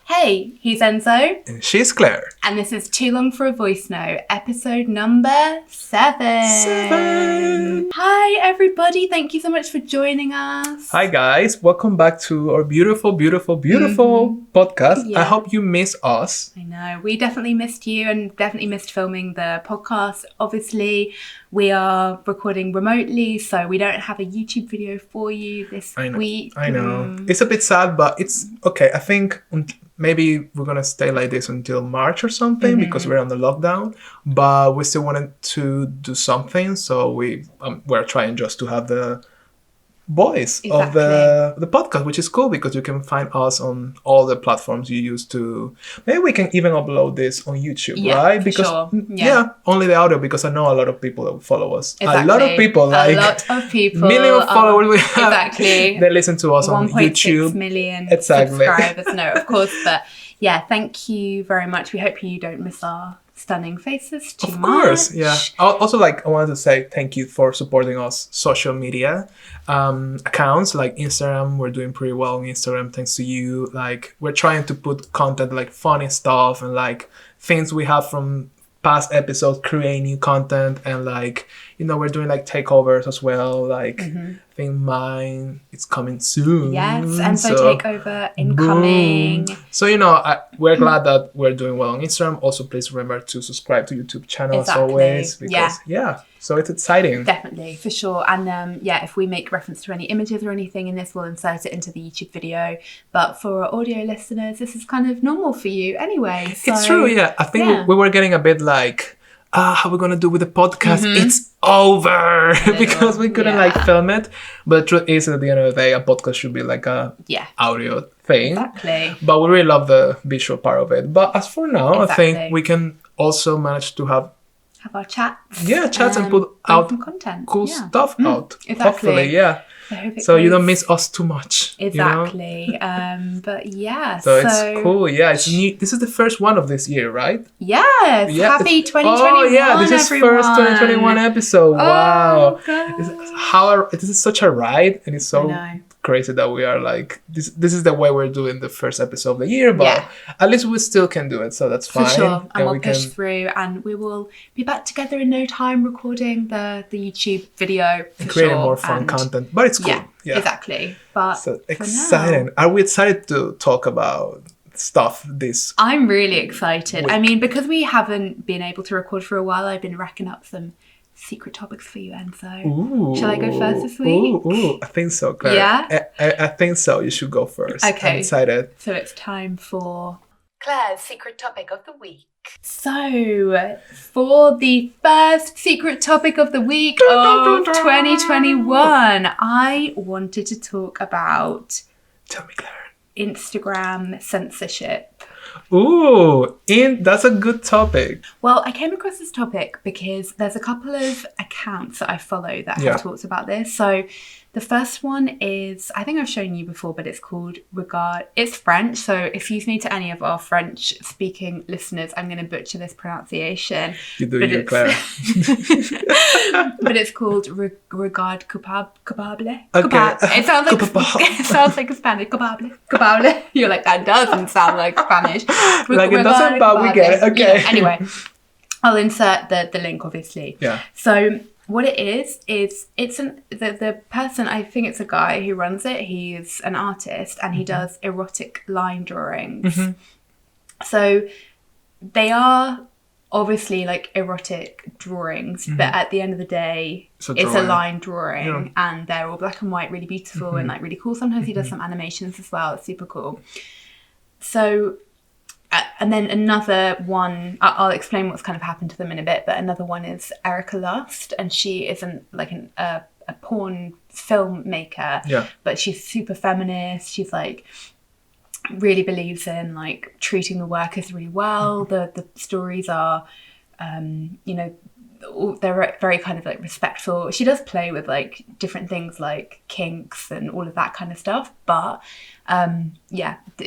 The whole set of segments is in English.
Hey, he's Enzo. And she's Claire. And this is Too Long for a Voice Note, episode number 7. Hi, everybody. Thank you so much for joining us. Hi, guys. Welcome back to our beautiful podcast. Yeah. I hope you miss us. I know. We definitely missed you and definitely missed filming the podcast. Obviously, we are recording remotely, so we don't have a YouTube video for you this week. I know. It's a bit sad, but it's okay. I think maybe we're going to stay like this until March or something because we're on the lockdown. But we still wanted to do something, so we're trying just to have the voice of the podcast, which is cool because you can find us on all the platforms you use to. Maybe we can even upload this on YouTube, right? Because only the audio, because I know a lot of people that follow us. Exactly. A lot of people, million followers we have. Exactly. They listen to us on YouTube. 1.6 million Exactly. subscribers. No, of course, but yeah, thank you very much. We hope you don't miss our stunning faces too much. Of course, yeah. Also, I wanted to say thank you for supporting us social media accounts like Instagram. We're doing pretty well on Instagram thanks to you. We're trying to put content funny stuff and things we have from past episodes, create new content, and we're doing takeovers as well. I think mine it's coming soon. Yes, and so takeover incoming. Boom. So we're glad that we're doing well on Instagram. Also, please remember to subscribe to YouTube channel as always, because so it's exciting. Definitely, for sure. And if we make reference to any images or anything in this, we'll insert it into the YouTube video. But for our audio listeners, this is kind of normal for you anyway. So, it's true, yeah. I think we were getting a bit how are we going to do with the podcast? It's over because we couldn't film it. But the truth is, at the end of the day, a podcast should be a audio thing. Exactly. But we really love the visual part of it. But as for now, I think we can also manage to have our chats. Yeah, chats and put out some content. Cool stuff out. Exactly. Hopefully, yeah. So you don't miss us too much. Exactly. But yeah. So it's cool. Yeah, it's new. This is the first one of this year, right? Yes. Yeah. Happy 2021. Oh yeah, this is first 2021 episode. Wow. God. This is such a ride, and it's so crazy that we are this is the way we're doing the first episode of the year, but at least we still can do it, so that's fine. For sure. And we'll push through, and we will be back together in no time recording the YouTube video and creating more fun content. But it's cool. Yeah, exactly. But so exciting. Are we excited to talk about stuff this I'm really excited week? I mean, because we haven't been able to record for a while, I've been racking up some secret topics for you, Enzo. Ooh. Shall I go first this week? Ooh, I think so, Claire. Yeah? I think so. You should go first. Okay. I'm excited. So it's time for Claire's secret topic of the week. So, for the first secret topic of the week of 2021, I wanted to talk about... Tell me, Claire. Instagram censorship. Ooh, that's a good topic. Well, I came across this topic because there's a couple of accounts that I follow that have talked about this. So the first one is, I think I've shown you before, but it's called Regard. It's French, so excuse me to any of our French-speaking listeners. I'm going to butcher this pronunciation. You do, you, Claire. But it's called Regard Coupable. Okay. It sounds like a Spanish. Coupable. You're like, that doesn't sound like Spanish. It doesn't, but we get it. Okay. Anyway, I'll insert the link, obviously. Yeah. So what it is it's the person, I think it's a guy who runs it. He's an artist and he does erotic line drawings. So they are obviously erotic drawings, but at the end of the day, it's a line drawing, and they're all black and white, really beautiful and really cool. Sometimes he does some animations as well. It's super cool. So, and then another one, I'll explain what's kind of happened to them in a bit, but another one is Erica Lust, and she is a porn filmmaker, but she's super feminist. She's really believes in treating the workers really well. The stories are, they're very kind of respectful. She does play with different things like kinks and all of that kind of stuff, but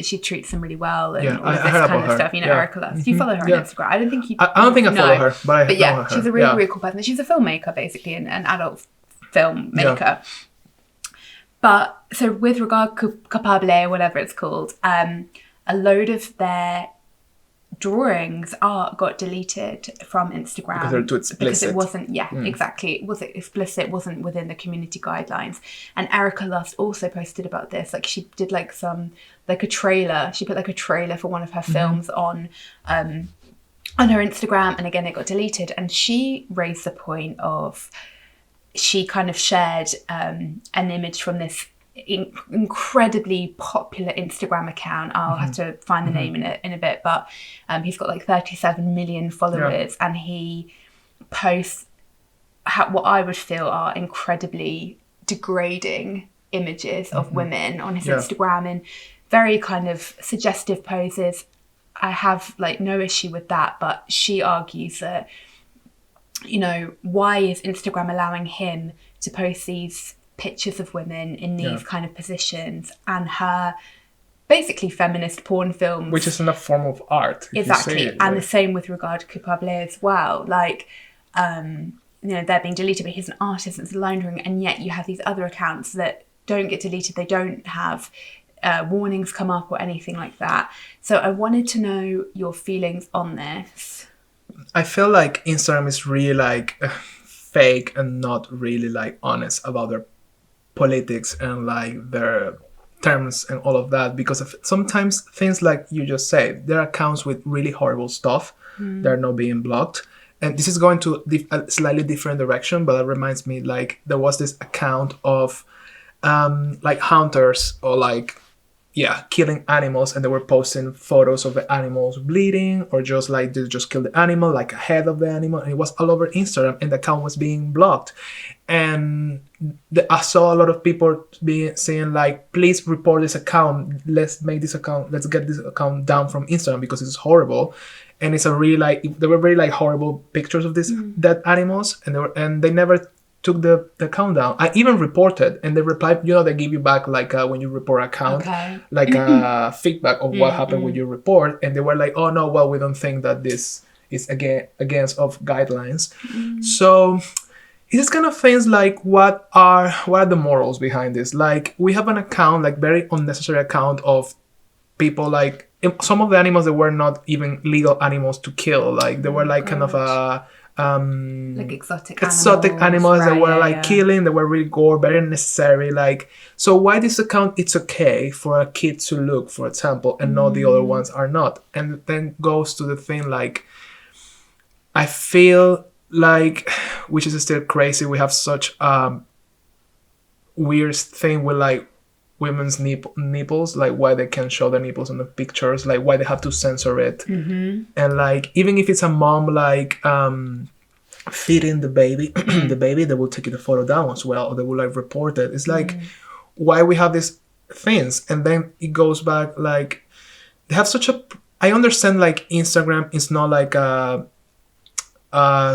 she treats them really well and all of this kind of stuff. Erica Lust. You follow her on Instagram? I don't think you. I don't think I follow her, but I know her. She's a really really cool person. She's a filmmaker basically, an adult filmmaker. Yeah. But so with regard Capable, whatever it's called, a load of their drawings got deleted from Instagram Because they're too explicit. because it wasn't exactly, it wasn't explicit, wasn't within the community guidelines. And Erica Lust also posted about this, like she did like a trailer, she put like a trailer for one of her films on her Instagram, and again it got deleted. And she raised the point of, she kind of shared an image from this incredibly popular Instagram account. I'll have to find the name in a bit, but he's got like 37 million followers, and he posts what I would feel are incredibly degrading images of women on his Instagram in very kind of suggestive poses. I have like no issue with that, but she argues that, you know, why is Instagram allowing him to post these pictures of women in these kind of positions, and her basically feminist porn films, which is in a form of art, exactly, and the same with regard to Culpable as well. Like, you know, they're being deleted, but he's an artist, it's line drawing, and yet you have these other accounts that don't get deleted. They don't have warnings come up or anything like that. So I wanted to know your feelings on this. I feel like Instagram is really like fake and not really like honest about their politics and like their terms and all of that, because of sometimes things like you just said, there are accounts with really horrible stuff that are not being blocked. And this is going to a slightly different direction, but it reminds me, like, there was this account of like hunters or like killing animals, and they were posting photos of the animals bleeding, or just like they just killed the animal, like a head of the animal, and it was all over Instagram, and the account was being blocked. And I saw a lot of people saying like, please report this account, let's get this account down from Instagram because it's horrible. And it's a really like, there were very like horrible pictures of these dead animals, and they never took the account down. I even reported, and they replied, you know, they give you back like when you report an account, like feedback of what happened when you report, and they were like, oh no, well, we don't think that this is against of guidelines. So it's kind of things like, what are the morals behind this? Like, we have an account, like very unnecessary account of people, like some of the animals that were not even legal animals to kill, like they were like kind of like exotic animals that were like killing, they were really gore, very unnecessary. Like, so why this account it's okay for a kid to look, for example, and not the other ones are not? And then goes to the thing like, I feel like, which is still crazy, we have such weird thing with like women's nipples, like why they can't show their nipples in the pictures, like why they have to censor it. And like, even if it's a mom like feeding the baby they will take the photo down as well, or they will like report it. It's like, why we have these things? And then it goes back, like, they have such a, I understand like Instagram is not like a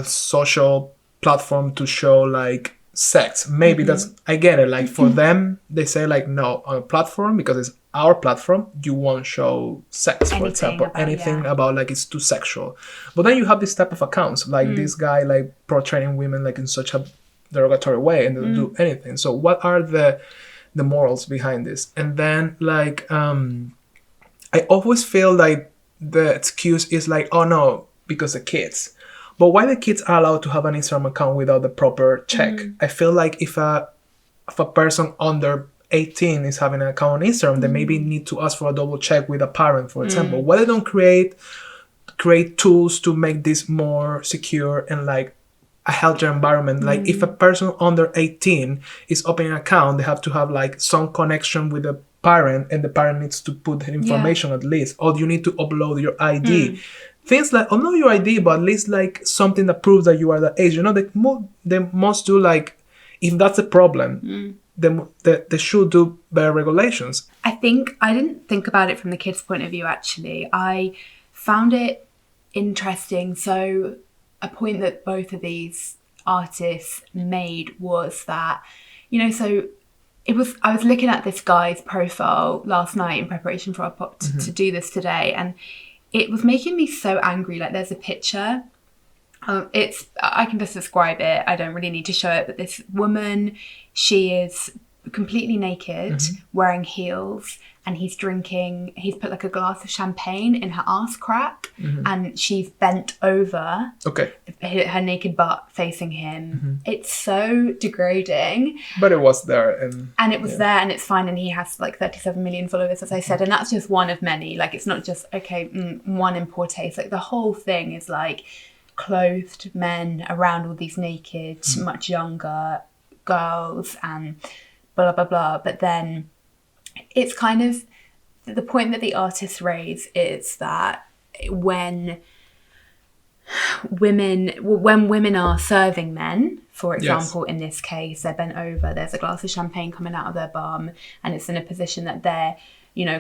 social platform to show like sex. Maybe that's, I get it, like for them they say like, no, on a platform, because it's our platform, you won't show sex, for example, anything about like it's too sexual. But then you have this type of accounts like this guy like portraying women like in such a derogatory way, and they don't do anything. So what are the morals behind this? And then like I always feel like the excuse is like, oh no, because the kids. But why the kids are allowed to have an Instagram account without the proper check? I feel like if a person under 18 is having an account on Instagram, they maybe need to ask for a double check with a parent, for example. Why they don't create tools to make this more secure and like a healthier environment? Like, if a person under 18 is opening an account, they have to have like some connection with the parent, and the parent needs to put the information at least, or you need to upload your ID. Things like, oh, not your ID, but at least like something that proves that you are the age. You know, they must do like, if that's a problem, they should do better regulations. I didn't think about it from the kids' point of view, actually. I found it interesting. So a point that both of these artists made was that, you know, so I was looking at this guy's profile last night in preparation for our pop to do this today, and it was making me so angry. Like, there's a picture. I can just describe it. I don't really need to show it. But this woman, she is completely naked, wearing heels, and he's put like a glass of champagne in her ass crack, and she's bent over, her naked butt facing him. It's so degrading. But it was there. And it was there, and it's fine, and he has like 37 million followers, as I said, and that's just one of many. Like, it's not just, one in poor taste. Like, the whole thing is like clothed men around all these naked, much younger girls, and blah, blah, blah. But then it's kind of the point that the artists raise is that when women are serving men, for example, in this case, they're bent over, there's a glass of champagne coming out of their bum, and it's in a position that they're,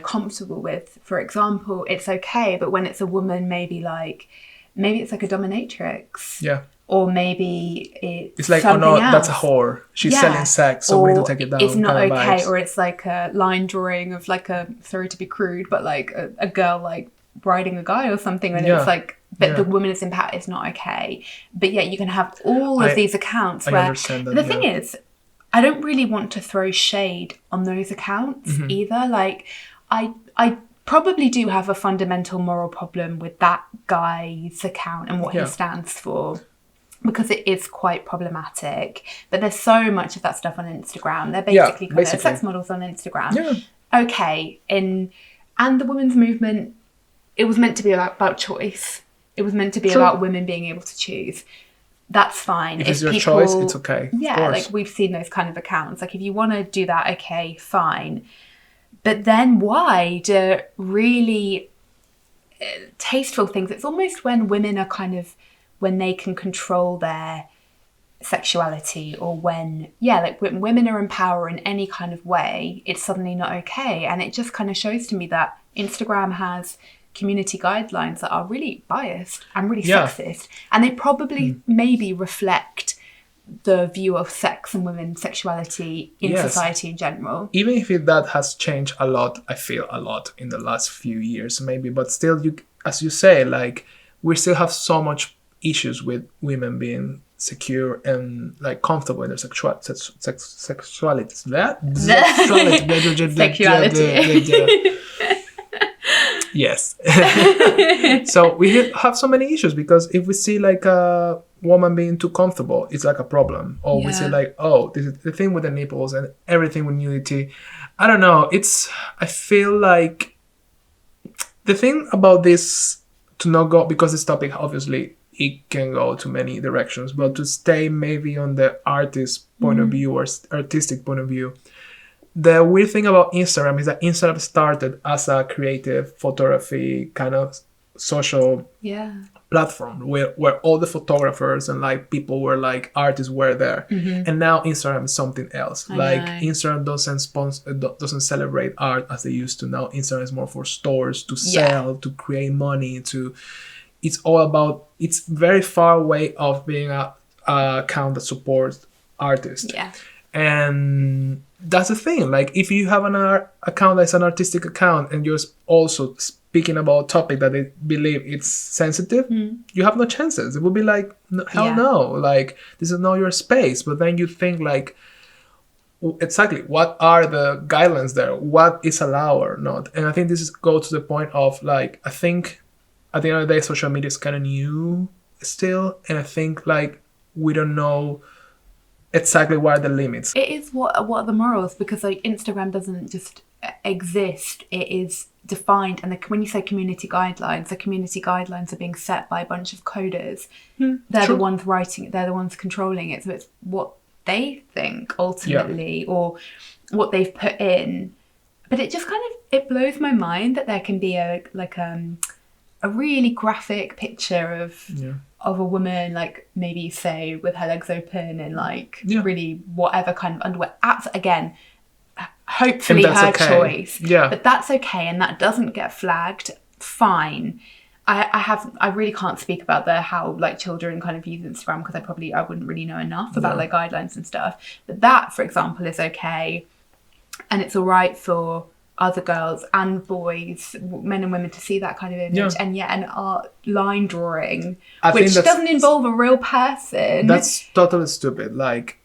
comfortable with, for example, it's okay. But when it's a woman, maybe it's like a dominatrix. Yeah. Or maybe it's like, oh no, that's a whore. She's selling sex, so we need to take it down. It's not okay. Or it's like a line drawing of like sorry to be crude, but like a girl like riding a guy or something, and it's like, but the woman is in power. It's not okay. But yet you can have all of these accounts where the thing is, I don't really want to throw shade on those accounts either. Like, I probably do have a fundamental moral problem with that guy's account and what he stands for, because it is quite problematic. But there's so much of that stuff on Instagram. They're basically kind of sex models on Instagram. Yeah. Okay. And the women's movement, it was meant to be about choice. It was meant to be about women being able to choose. That's fine. If it's your choice, it's okay. Yeah, like we've seen those kind of accounts. Like, if you want to do that, okay, fine. But then why do really tasteful things? It's almost when women are when they can control their sexuality, or when women are in power in any kind of way, it's suddenly not okay. And it just kind of shows to me that Instagram has community guidelines that are really biased and really sexist. And they probably maybe reflect the view of sex and women's sexuality in society in general. Even if that has changed a lot, I feel a lot in the last few years maybe, but still, as you say, like, we still have so much issues with women being secure and like comfortable in their sexuality. Yes. So we have so many issues, because if we see like a woman being too comfortable, it's like a problem. Or we see like, oh, this is the thing with the nipples and everything with nudity. I don't know. I feel like the thing about this, to not go, because this topic, obviously, it can go to many directions, but to stay maybe on the artist point of view or artistic point of view, the weird thing about Instagram is that Instagram started as a creative photography kind of social platform where all the photographers and like people were like artists were there. And now Instagram is something else. Instagram doesn't celebrate art as they used to. Now Instagram is more for stores to sell, to create money, it's all about, it's very far away of being a account that supports artists. And that's the thing. Like, if you have an account that's an artistic account and you're also speaking about a topic that they believe it's sensitive, you have no chances. It would be like, hell no. Like, this is not your space. But then you think like, exactly, what are the guidelines there? What is allowed or not? And I think this goes to the point of like, I think at the end of the day, social media is kind of new still. And I think like, we don't know exactly what are the limits. It is what are the morals, because like Instagram doesn't just exist, it is defined. And when you say community guidelines, the community guidelines are being set by a bunch of coders. They're the ones writing it, they're the ones controlling it, so it's what they think ultimately, or what they've put in. But it just it blows my mind that there can be a really graphic picture of a woman, like maybe say with her legs open and like really whatever kind of underwear. Again, hopefully her choice. But that's okay, and that doesn't get flagged. Fine. I really can't speak about how like children kind of use Instagram, because I wouldn't really know enough about like guidelines and stuff. But that, for example, is okay, and it's all right for other girls and boys, men and women, to see that kind of image, and an art line drawing, which doesn't involve a real person. That's totally stupid. Like,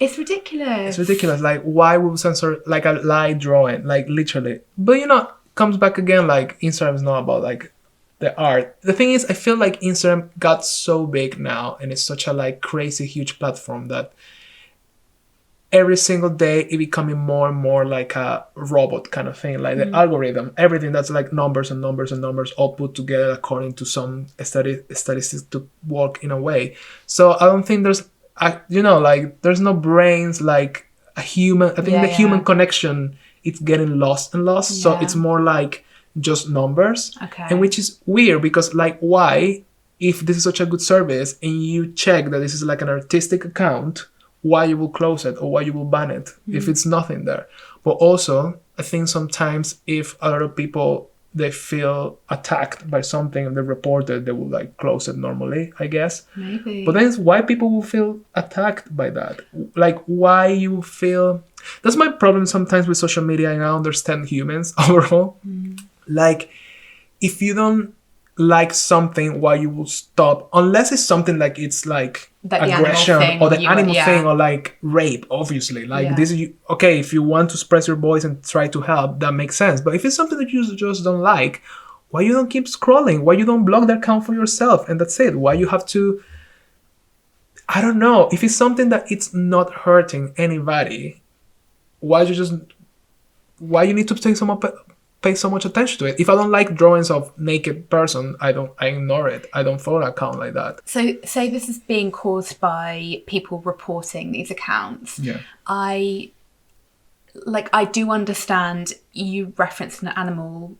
It's ridiculous. It's ridiculous. Like, why would we censor like a live drawing? Like, literally. But comes back again. Like, Instagram is not about like the art. The thing is, I feel like Instagram got so big now, and it's such a like crazy huge platform that every single day it becoming more and more like a robot kind of thing. Like the algorithm, everything that's like numbers and numbers and numbers all put together according to some statistics to work in a way. So I don't think there's like there's no brains like a human. I think the human connection, it's getting lost and lost. So it's more like just numbers. Okay. And which is weird because like why, if this is such a good service and you check that this is like an artistic account, why you will close it or why you will ban it if it's nothing there. But also I think sometimes if a lot of people, they feel attacked by something and they report it, they will like close it normally, I guess. Maybe. But then it's why people will feel attacked by that. Like why you feel... That's my problem sometimes with social media, and I understand humans overall. Like if you don't like something, why you will stop, unless it's something like it's like aggression or the animal thing or like rape, obviously. Like this is okay, if you want to express your voice and try to help, that makes sense. But if it's something that you just don't like, why you don't keep scrolling? Why you don't block that account for yourself and that's it? Why you have to... I don't know. If it's something that it's not hurting anybody, why you need to pay so much attention to it? If I don't like drawings of naked person, I ignore it. I don't follow an account like that. So say this is being caused by people reporting these accounts. Yeah. I do understand you referenced an animal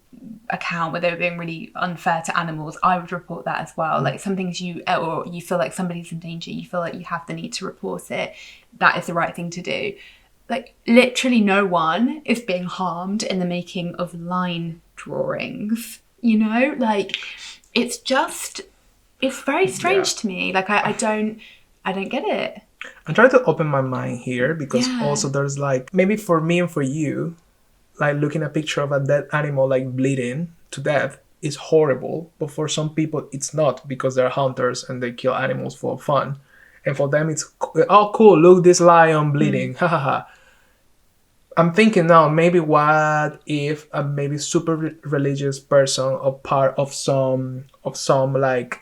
account where they were being really unfair to animals. I would report that as well. Like some things or you feel like somebody's in danger, you feel like you have the need to report it. That is the right thing to do. Like literally no one is being harmed in the making of line drawings, like it's very strange to me. Like I don't get it. I'm trying to open my mind here because also there's like, maybe for me and for you, like looking at a picture of a dead animal like bleeding to death is horrible, but for some people it's not, because they're hunters and they kill animals for fun, and for them it's oh cool, look, this lion bleeding, ha ha ha. I'm thinking now, maybe what if a maybe super religious person or part of some like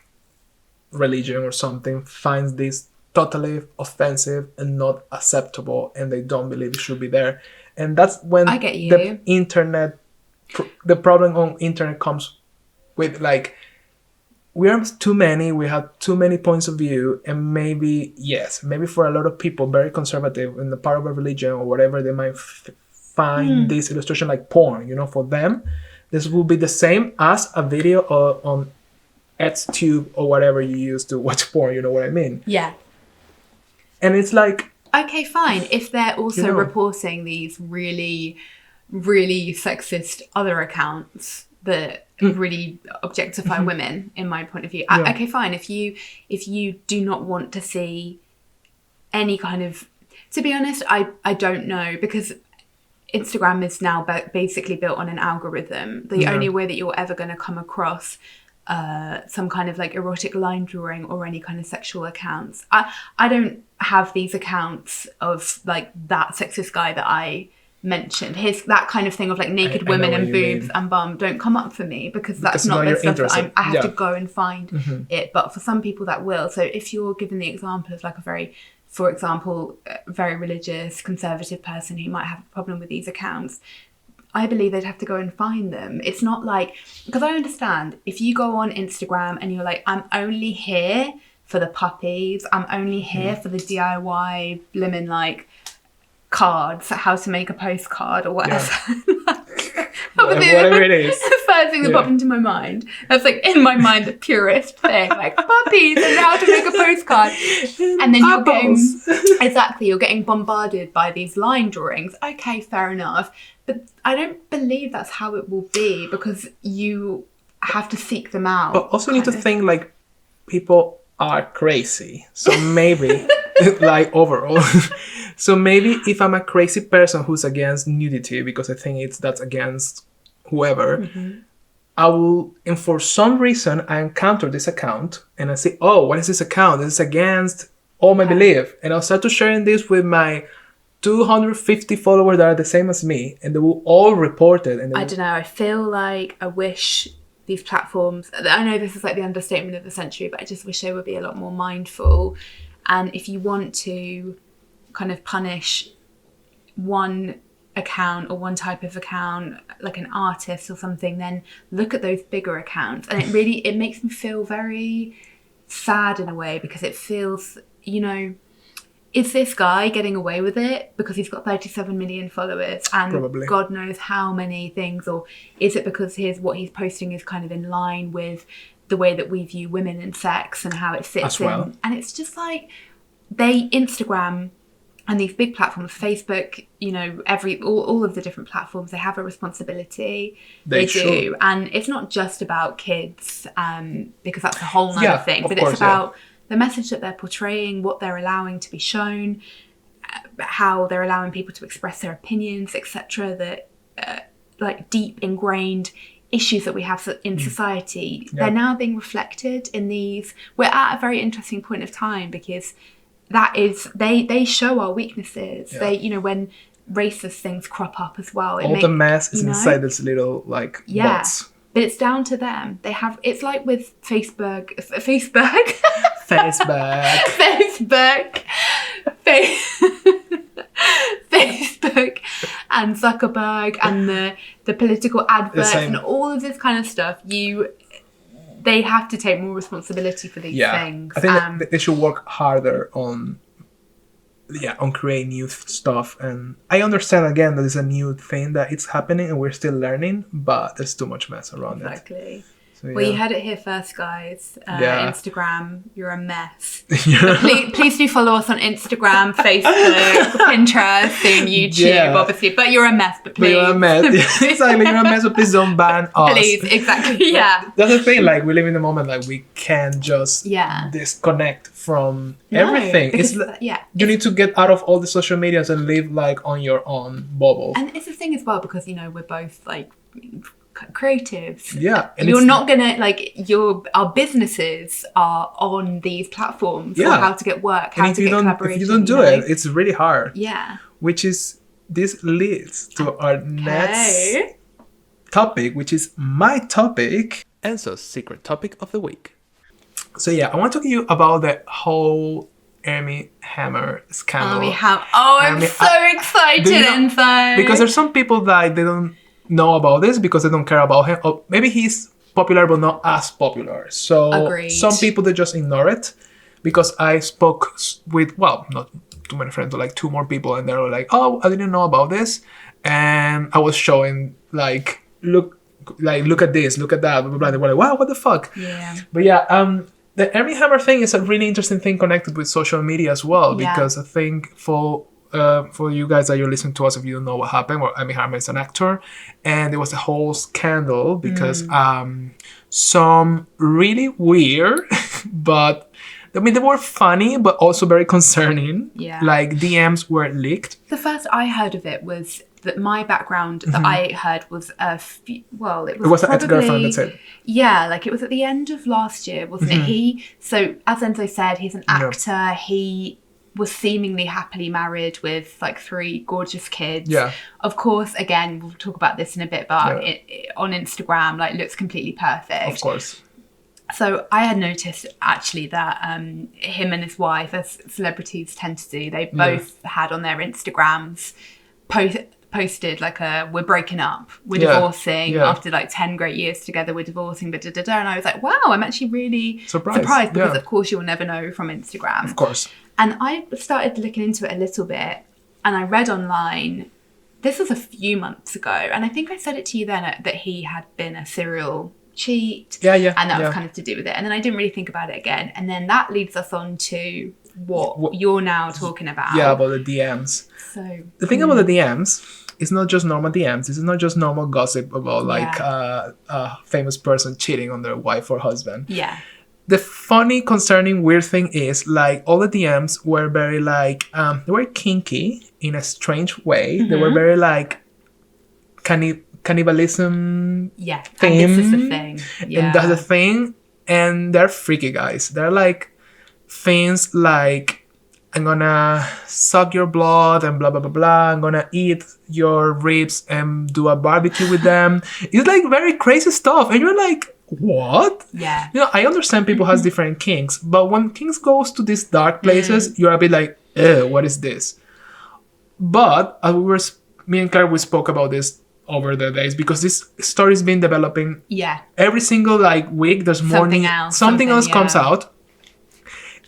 religion or something finds this totally offensive and not acceptable, and they don't believe it should be there. And that's when I get you. The internet, the problem on internet comes with like, we are too many, we have too many points of view, and maybe for a lot of people very conservative in the part of a religion or whatever, they might find this illustration like porn. For them this will be the same as a video on XTube or whatever you use to watch porn, you know what I mean? Yeah. And it's like, okay, fine, if they're also reporting these really, really sexist other accounts that really objectify women, in my point of view. Okay, fine. If you do not want to see any kind of... To be honest, I don't know, because Instagram is now basically built on an algorithm. The only way that you're ever going to come across some kind of like erotic line drawing or any kind of sexual accounts. I don't have these accounts of like that sexist guy that I mentioned. That kind of thing of like naked women and boobs and bum don't come up for me, because that's not the stuff that I have to go and find it. But for some people that will. So if you're given the example of like a very religious conservative person who might have a problem with these accounts, I believe they'd have to go and find them. It's not like, because I understand if you go on Instagram and you're like, I'm only here for the puppies, I'm only here for the DIY blimmin' like cards, how to make a postcard or whatever. Whatever it is. The first thing that popped into my mind. That's like in my mind the purest thing, like puppies and how to make a postcard. And then you're getting bombarded by these line drawings. Okay, fair enough. But I don't believe that's how it will be, because you have to seek them out. But also you need to think like people are crazy. So maybe like overall. So maybe if I'm a crazy person who's against nudity, because I think that's against whoever, I will, and for some reason I encounter this account and I say, oh, what is this account? This is against all my belief. And I'll start to sharing this with my 250 followers that are the same as me, and they will all report it. And I don't know. I feel like I wish these platforms, I know this is like the understatement of the century, but I just wish they would be a lot more mindful. And if you want to kind of punish one account or one type of account, like an artist or something, then look at those bigger accounts. And it makes me feel very sad in a way, because it feels, you know, is this guy getting away with it because he's got 37 million followers and Probably. God knows how many things, or is it because what he's posting is kind of in line with the way that we view women and sex and how it fits As well. in? And it's just like Instagram and these big platforms, Facebook, you know, all of the different platforms, they have a responsibility. They do. And it's not just about kids, because that's a whole nother thing, but it's about the message that they're portraying, what they're allowing to be shown, how they're allowing people to express their opinions, etc. That like deep ingrained issues that we have in society, they're now being reflected in these. We're at a very interesting point of time, because that is, they show our weaknesses. They, you know, when racist things crop up as well, the mess is inside this little like box. But it's down to them. They have, it's like with Facebook and Zuckerberg and the political adverts and all of this kind of stuff. They have to take more responsibility for these things. I think that they should work harder on creating new stuff. And I understand again that it's a new thing that it's happening and we're still learning, but there's too much mess around it. Exactly. So, well, you heard it here first, guys. Instagram, you're a mess. Please do follow us on Instagram, Facebook, Pinterest, and YouTube, obviously. But you're a mess. But please, you're a mess. Exactly, you're a mess. So please don't ban us. Please, exactly. Yeah. That's the thing. Like, we live in the moment. Like, we can't just disconnect from everything. Because, you need to get out of all the social medias and live like on your own bubble. And it's the thing as well, because, you know, we're both like creatives. And you're not gonna like our businesses are on these platforms for how to get work, how to get collaboration. If you don't do it, it's really hard. Which is this leads to our next topic, which is my topic, Enzo's secret topic of the week. So I want to talk to you about the whole Armie Hammer scandal. I'm so excited, Enzo. Because there's some people that they don't know about this because they don't care about him, or maybe he's popular but not as popular. So some people, they just ignore it. Because I spoke with, well, not too many friends, but like 2 more people, and they were like, oh, I didn't know about this. And I was showing like, look at this, look at that, blah blah blah. They were like, wow, what the fuck. But the Armie Hammer thing is a really interesting thing connected with social media as well, because I think for you guys that you're listening to us, if you don't know what happened, well, Armie Hammer is an actor, and there was a whole scandal because some really weird, but I mean, they were funny, but also very concerning. Like DMs were leaked. The first I heard of it was that my background that I heard was it was an ex-girlfriend, that's it. Yeah, like it was at the end of last year, wasn't it? So as Enzo said, he's an actor. He was seemingly happily married with like 3 gorgeous kids. Of course, again, we'll talk about this in a bit, but it, on Instagram, like, looks completely perfect. Of course. So I had noticed actually that him and his wife, as celebrities tend to do, they both had on their Instagrams posted like we're breaking up, we're divorcing after like 10 great years together, we're divorcing, but and I was like, wow, I'm actually really surprised because of course you'll never know from Instagram. Of course. And I started looking into it a little bit, and I read online, this was a few months ago, and I think I said it to you then, that he had been a serial cheat, and that was kind of to do with it. And then I didn't really think about it again, and then that leads us on to what you're now talking about. About the DMs. So the thing about the DMs, it's not just normal DMs. It's not just normal gossip about like a famous person cheating on their wife or husband. The funny, concerning, weird thing is, like, all the DMs were very, like, they were kinky in a strange way. They were very, like, cannibalism theme. And this is the thing. And that's the thing. And they're freaky guys. They're, like, things like I'm gonna suck your blood and blah blah blah blah. I'm gonna eat your ribs and do a barbecue with them. It's like very crazy stuff, and you're like, what? Yeah. You know, I understand people has different kinks, but when kinks goes to these dark places, you're a bit like, what is this? But me and Claire, we spoke about this over the days because this story's been developing. Yeah. Every single like week, there's more something else comes out.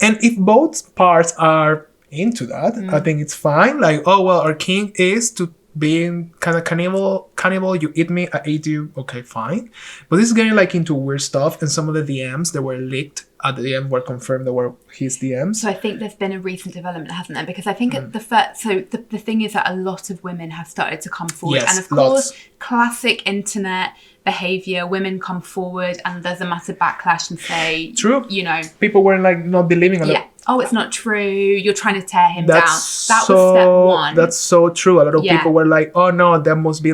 And if both parts are into that, I think it's fine. Like, oh, well, our king is to being kind of cannibal, you eat me, I ate you. Okay, fine. But this is getting like into weird stuff. And some of the DMs that were leaked at the end were confirmed that were his DMs. So I think there's been a recent development, hasn't there? Because I think at the first, so the thing is that a lot of women have started to come forward. Yes, and of course, classic internet behavior, women come forward and there's a massive backlash and say, true, you know, people were like not believing on it. Oh, it's not true, you're trying to tear him That's down. That was step one. That's so true. A lot of people were like, oh no, there must be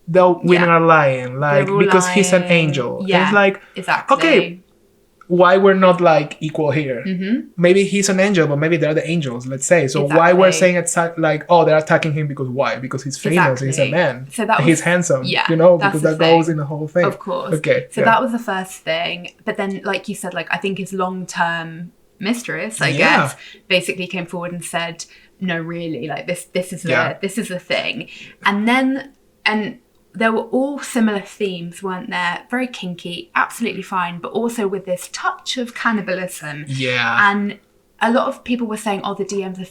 the women are lying, like because he's an angel. Yeah, and it's like, exactly. Okay, why we're not like equal here? Maybe he's an angel, but maybe they're the angels, let's say. So why we're saying it's like, oh, they're attacking him because why? Because he's famous, he's a man, so that was, he's handsome, you know, because that goes in the whole thing. Of course. Okay. So that was the first thing. But then, like you said, like I think his long-term mistress, I guess, basically came forward and said, no, really, like this is the thing. And then there were all similar themes, weren't there? Very kinky, absolutely fine, but also with this touch of cannibalism. Yeah. And a lot of people were saying, oh, the DMs are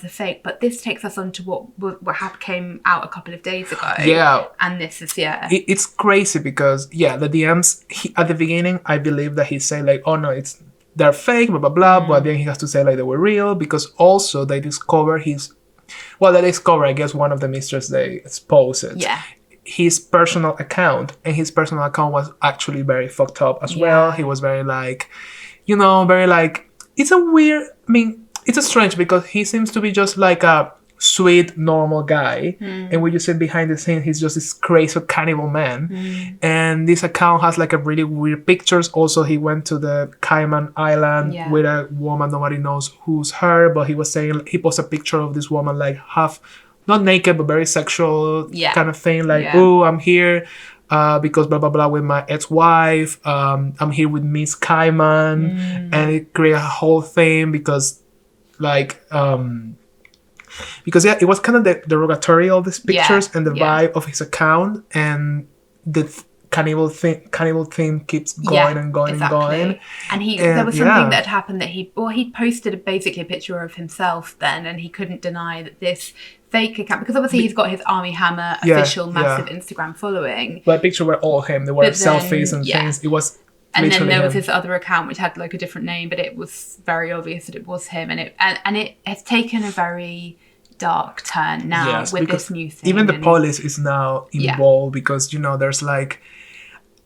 fake, but this takes us on to what came out a couple of days ago. Yeah. And this is, it's crazy because, the DMs, at the beginning, I believe that he said like, oh no, they're fake, blah, blah, blah, but then he has to say like they were real because also they discover I guess one of the mistresses, they exposed it. Yeah. His personal account, and his personal account was actually very fucked up as well. He was very like, it's a weird, it's strange because he seems to be just like a sweet, normal guy. And when you see behind the scenes, he's just this crazy cannibal man. And this account has like a really weird pictures. Also, he went to the Cayman Island with a woman, nobody knows who's her, but he was saying, he posted a picture of this woman like half, not naked, but very sexual kind of thing. Like, oh, I'm here because blah, blah, blah with my ex-wife. I'm here with Miss Cayman. And it created a whole thing because it was kind of the derogatory of these pictures and the vibe of his account. And the cannibal theme keeps going and going and going. And there was something that had happened that he posted basically a picture of himself then, and he couldn't deny that this fake account, because obviously he's got his Armie Hammer official massive Instagram following. But the picture were all him. There were selfies and things. It was and then there was his other account which had like a different name, but it was very obvious that it was him, and it has taken a very dark turn now with this new thing. Even the police is now involved because there's like,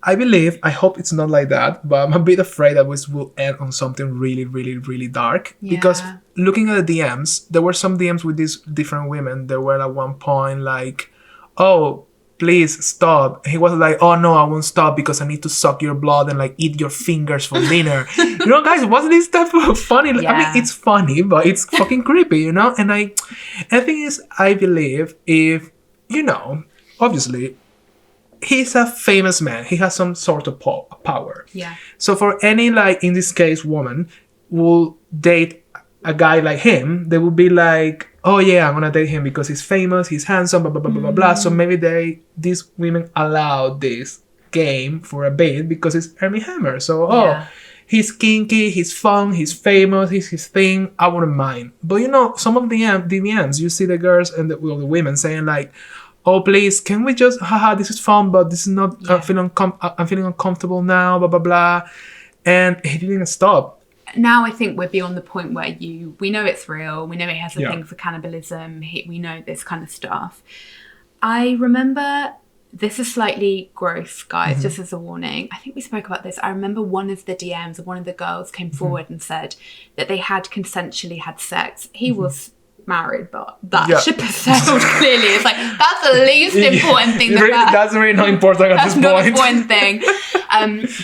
I hope it's not like that, but I'm a bit afraid that this will end on something really, really, really dark. Because looking at the DMs, there were some DMs with these different women. There were at one point like, oh, please stop. And he was like, oh no, I won't stop because I need to suck your blood and like eat your fingers for dinner. Guys, wasn't this stuff funny? It's funny, but it's fucking creepy, And the thing is, I believe if, obviously, he's a famous man. He has some sort of power. Yeah. So for any, like, in this case, woman will date a guy like him, they will be like, oh yeah, I'm gonna date him because he's famous, he's handsome, blah, blah, blah, blah, blah, blah. So maybe these women allowed this game for a bit because it's Armie Hammer. So, he's kinky, he's fun, he's famous, he's his thing, I wouldn't mind. But some of the DMs, you see the girls and the women saying like, oh, please, can we just, this is fun, but this is not, I'm feeling uncomfortable now, blah, blah, blah. And he didn't stop. Now I think we're beyond the point where we know it's real, we know he has a thing for cannibalism, we know this kind of stuff. I remember, this is slightly gross, guys, just as a warning. I think we spoke about this. I remember one of the DMs of one of the girls came forward and said that they had consensually had sex. He was married, but that ship has sailed clearly. It's like, that's the least important thing. That's really not important at this point. That's not an important thing.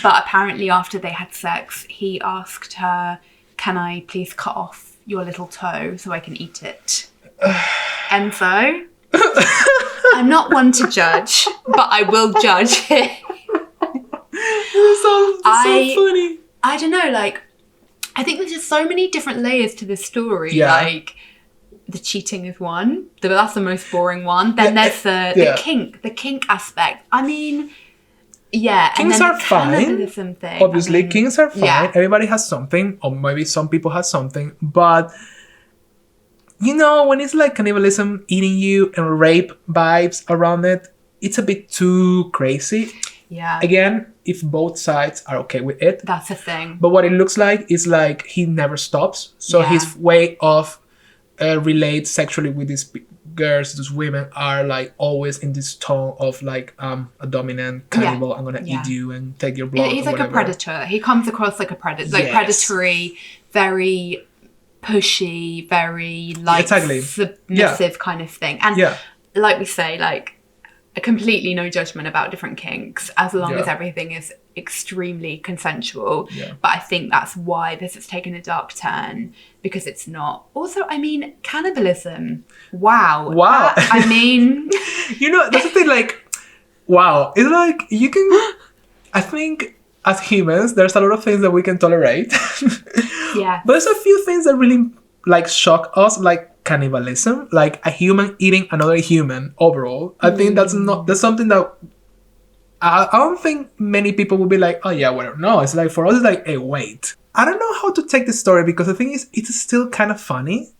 But apparently after they had sex, he asked her, can I please cut off your little toe so I can eat it. Enzo, I'm not one to judge, but I will judge it. It's so funny. I don't know, like, I think there's just so many different layers to this story. Yeah. Like, the cheating is one. That's the most boring one. Then there's the kink aspect. I mean, yeah. Kinks and then are fine. Cannibalism thing. Obviously, kinks are fine. Yeah. Everybody has something, or maybe some people have something. But, you know, when it's like cannibalism, eating you, and rape vibes around it, it's a bit too crazy. Yeah. Again, if both sides are okay with it. That's the thing. But what it looks like is like he never stops. So his way of relate sexually with these girls, these women, are like always in this tone of like a dominant cannibal. I'm gonna eat you and take your blood. He's like a predator. He comes across like a predator, like predatory, very pushy, very like submissive kind of thing. And like we say, like, completely no judgment about different kinks as long as everything is extremely consensual. But I think that's why this has taken a dark turn, because it's not. Also, I mean, cannibalism. Wow. I mean, you know, that's the thing. Like, wow, it's like you can. I think as humans, there's a lot of things that we can tolerate. Yeah. But there's a few things that really like shock us, like cannibalism, like a human eating another human overall. I think that's something that I don't think many people will be like, oh yeah, whatever. No, it's like, for us, it's like, hey, wait. I don't know how to take this story, because the thing is, it's still kind of funny.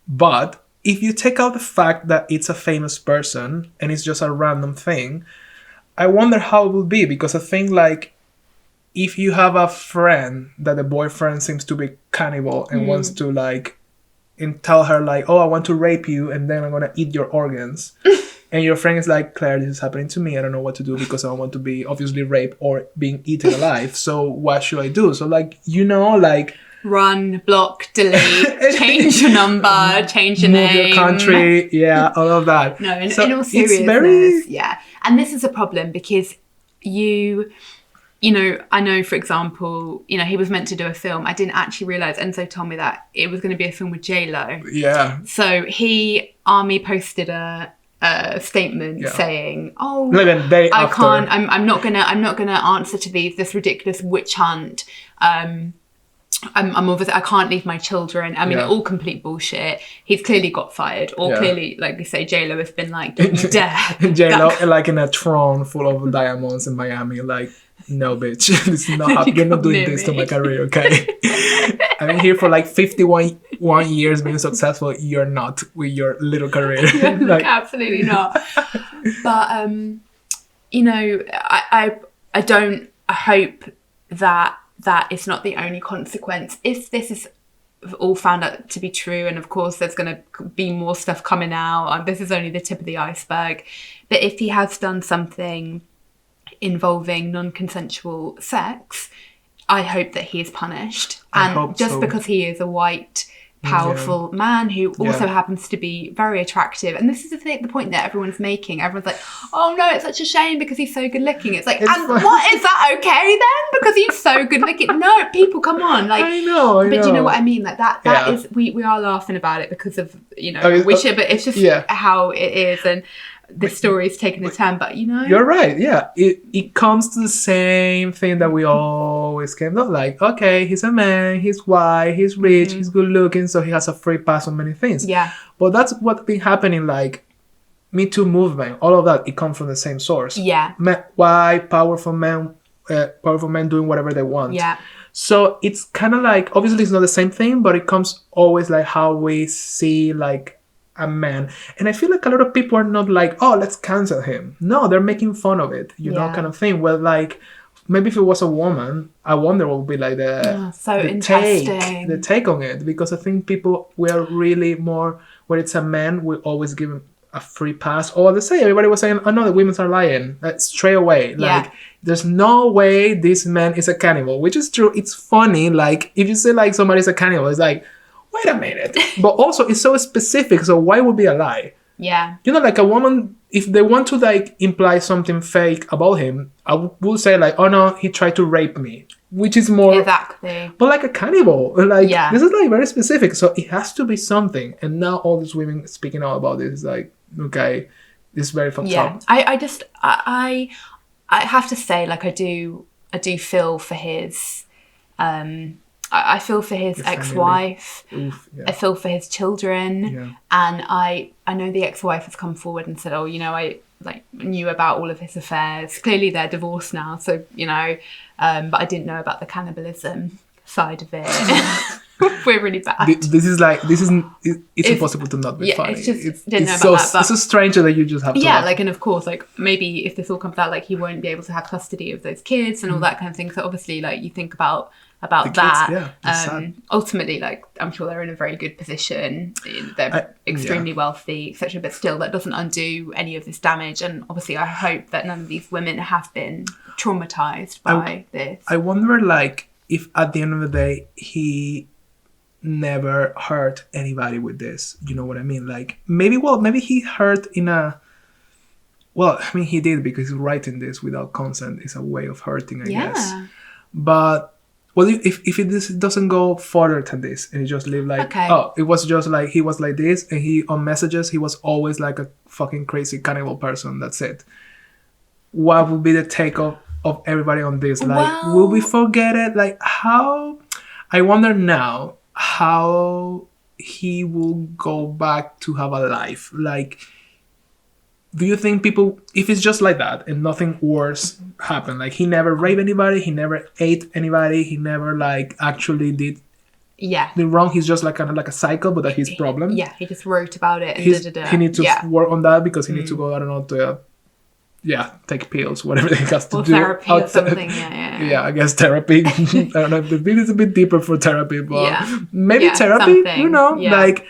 But if you take out the fact that it's a famous person and it's just a random thing, I wonder how it will be, because I think like, if you have a friend that the boyfriend seems to be cannibal and wants to like, and tell her like, oh, I want to rape you and then I'm gonna eat your organs. And your friend is like, Claire, this is happening to me. I don't know what to do because I don't want to be obviously raped or being eaten alive. So what should I do? So like, you know, like, run, block, delete, change your number, change your move name. your country. Yeah, all of that. No, in all seriousness, yeah. And this is a problem because you know, I know, for example, you know, he was meant to do a film. I didn't actually realise, Enzo told me that it was going to be a film with J-Lo. Yeah. So Armie posted a statement saying, "Oh, I can't. I'm not gonna answer to this ridiculous witch hunt. I'm obviously, I can't leave my children. I mean, all complete bullshit. He's clearly got fired, or clearly, like we say, J-Lo has been like, don't you dare." J-Lo, like in a throne full of diamonds in Miami, like, no, bitch, this is not happening. You're not doing this to my career, okay? I've been here for like 51 years being successful. You're not with your little career. Like, absolutely not. But you know, I hope that it's not the only consequence. If this is all found out to be true, and of course there's going to be more stuff coming out, this is only the tip of the iceberg. But if he has done something involving non-consensual sex, I hope that he is punished. And just because he is a white, powerful man who also happens to be very attractive, and this is the point that everyone's making. Everyone's like, oh no, it's such a shame because he's so good looking. It's like, and what, is that okay then? Because he's so good looking? No, people, come on. Like, I know. But do you know what I mean? Like that is, we are laughing about it because of, you know, but it's just how it is, and the story's taken a turn. But you know, you're right. Yeah, it comes to the same thing that we always came up. Like, okay, he's a man, he's white, he's rich, he's good looking, so he has a free pass on many things. Yeah. But that's what's been happening. Like, Me Too movement, all of that, it comes from the same source. Yeah. White, powerful men doing whatever they want. Yeah. So it's kind of like, obviously it's not the same thing, but it comes always like how we see like a man. And I feel like a lot of people are not like, oh, let's cancel him. No, they're making fun of it, you know, kind of thing. Well, like, maybe if it was a woman, I wonder what would be like the take on it. Because I think people, we are really more, when it's a man, we always give him a free pass. Or they say, everybody was saying, oh no, the women are lying. Straight away. Like, there's no way this man is a cannibal, which is true. It's funny. Like, if you say like somebody's a cannibal, it's like, wait a minute. But also, it's so specific. So why would be a lie? Yeah. You know, like a woman, if they want to like imply something fake about him, I will say like, oh no, he tried to rape me. which is more Exactly. but like a cannibal. Like Yeah. this is like very specific. So it has to be something. And now all these women speaking out about this is like, okay, this is very fucked up. I have to say, like, I do feel for his I feel for his ex-wife. Oof, yeah. I feel for his children. Yeah. And I know the ex-wife has come forward and said, oh, you know, I like knew about all of his affairs. Clearly they're divorced now, so, you know, but I didn't know about the cannibalism side of it. We're really bad. It's impossible to not be funny. It's just, it's didn't know so, about that. But it's so strange that you just have to laugh. like, and of course, like, maybe if this all comes out, like, he won't be able to have custody of those kids and all that kind of thing. So obviously, like, you think about The that. kids, that's sad. Ultimately, like, I'm sure they're in a very good position. They're extremely wealthy, etc. But still, that doesn't undo any of this damage. And obviously, I hope that none of these women have been traumatized by this. I wonder, like, if at the end of the day, he never hurt anybody with this. You know what I mean? Like, maybe he hurt in a... Well, I mean, he did, because writing this without consent is a way of hurting, I guess. But, well, if it doesn't go further than this, and he just live like, it was just like, he was like this, and he, on messages, he was always like a fucking crazy cannibal person, that's it. What would be the take of everybody on this? Like, will we forget it? Like, how... I wonder now how he will go back to have a life. Like, do you think people, if it's just like that and nothing worse happened, like he never raped anybody, he never ate anybody, he never like actually did the wrong, he's just like kind of like a psycho, but that's his problem. He just wrote about it and he needs to work on that, because he needs to go, I don't know, to take pills, whatever he has to do. Therapy or something, I guess therapy. I don't know if the bill is a bit deeper for therapy, but maybe therapy, something. you know, like,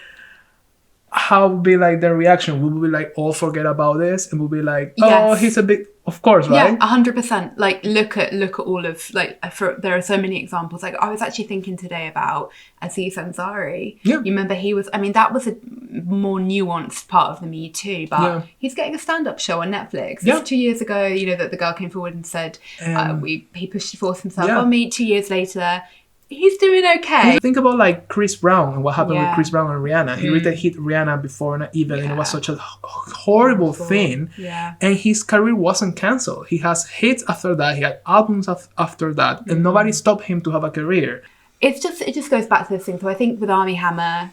how would be like their reaction? Will we like all forget about this and we'll be like, oh, he's a bit, of course, right? 100%. Like, look at all of, like, there are so many examples. Like, I was actually thinking today about Aziz Ansari. You remember he was, I mean, that was a more nuanced part of the Me Too, but he's getting a stand-up show on Netflix. This was 2 years ago, you know, that the girl came forward and said he pushed to force himself on me. 2 years later, he's doing okay. Think about like Chris Brown and what happened with Chris Brown and Rihanna. He really hit Rihanna before an event, and it was such a horrible thing. And his career wasn't cancelled. He has hits after that. He had albums after that, and nobody stopped him to have a career. It just goes back to this thing. So I think with Armie Hammer,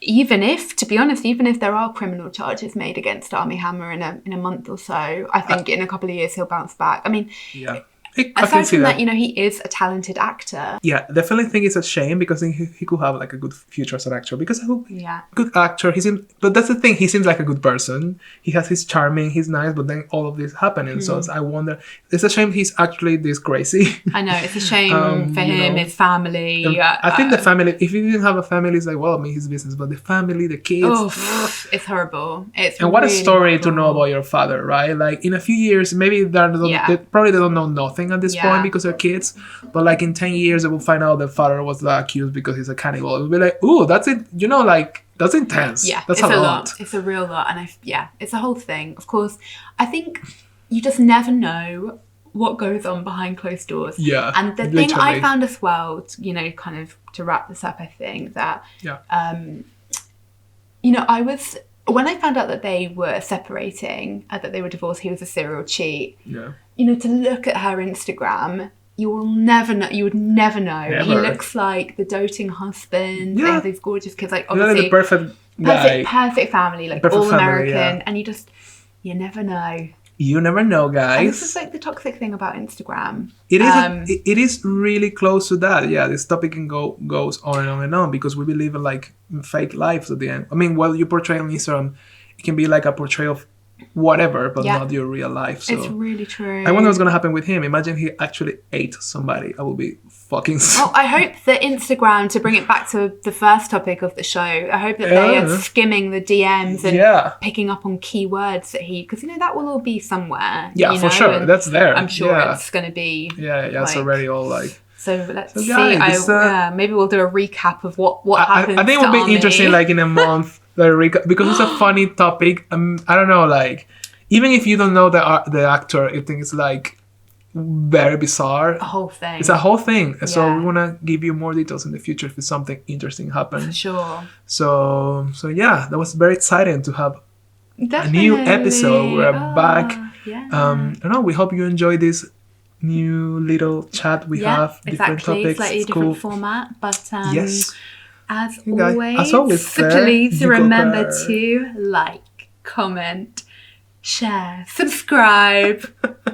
even if there are criminal charges made against Armie Hammer in a month or so, I think in a couple of years he'll bounce back. I mean, aside from that, you know, he is a talented actor. Yeah, definitely think it's a shame, because he could have like a good future as an actor, because good actor. But that's the thing, he seems like a good person. He's charming, he's nice, but then all of this happening. So I wonder, it's a shame he's actually this crazy. I know, it's a shame for him, his family. I think the family, if he didn't have a family, it's like, well, I mean, his business, but the family, the kids. It's horrible. And what a story to know about your father, right? Like, in a few years, maybe they probably don't know nothing at this point because they're kids, but like in 10 years they will find out their father was accused because he's a cannibal. It will be like, ooh, that's it, you know, like, that's intense. That's a lot. It's a real lot. And it's a whole thing. Of course, I think you just never know what goes on behind closed doors. And the thing I found as well, you know, kind of to wrap this up, I think that you know, when I found out that they were separating, that they were divorced, he was a serial cheat. You know, to look at her Instagram, you would never know. Never. He looks like the doting husband. They have these gorgeous kids, like obviously the perfect family, like all American, and you never know. You never know, guys. And this is like the toxic thing about Instagram. It is really close to that. Yeah, this topic can goes on and on and on, because we believe in like fake lives at the end. I mean, what you portray on Instagram, it can be like a portrayal of whatever, but not your real life. So it's really true. I wonder what's gonna happen with him. Imagine he actually ate somebody. I will be fucking. Oh, I hope that Instagram, to bring it back to the first topic of the show, I hope that they are skimming the DMs and picking up on keywords that because you know that will all be somewhere. Yeah, you for know? sure. And that's there. I'm sure it's gonna be. It's already all like. So let's see. Maybe we'll do a recap of what happened. I think it would be Armie. interesting, like in a month, because it's a funny topic. I don't know, like even if you don't know the actor, I think it's like very bizarre. A whole thing. It's a whole thing. So Yeah. we want to give you more details in the future if something interesting For happens. sure. So yeah, that was very exciting to have Definitely. a new episode. We're back. Yeah. I don't know. We hope you enjoy this new little chat we have. Different exactly. topics. Slightly It's different cool. format, but Yes. as Okay. always, Claire, please you go, remember Claire. to like, comment, share, subscribe,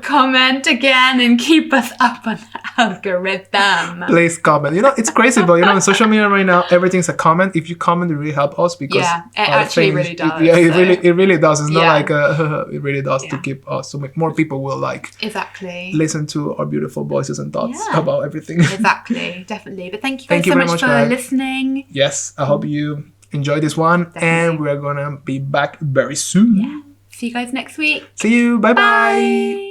comment again, and keep us up on the algorithm. Please comment. It's crazy, but on social media right now, everything's a comment. If you comment, it really helps us because Yeah, it our actually things- really does, Yeah, so. it really does. It's not Yeah. like it really does to Yeah. keep us so more people will Exactly. listen to our beautiful voices and thoughts Yeah. about everything. Exactly. Definitely. But thank you guys Thank you so very much much, for Claire. listening. Yes, I hope you enjoy this one, Definitely. and we're gonna be back very soon. Yeah. See you guys next week. See you. Bye bye. Bye.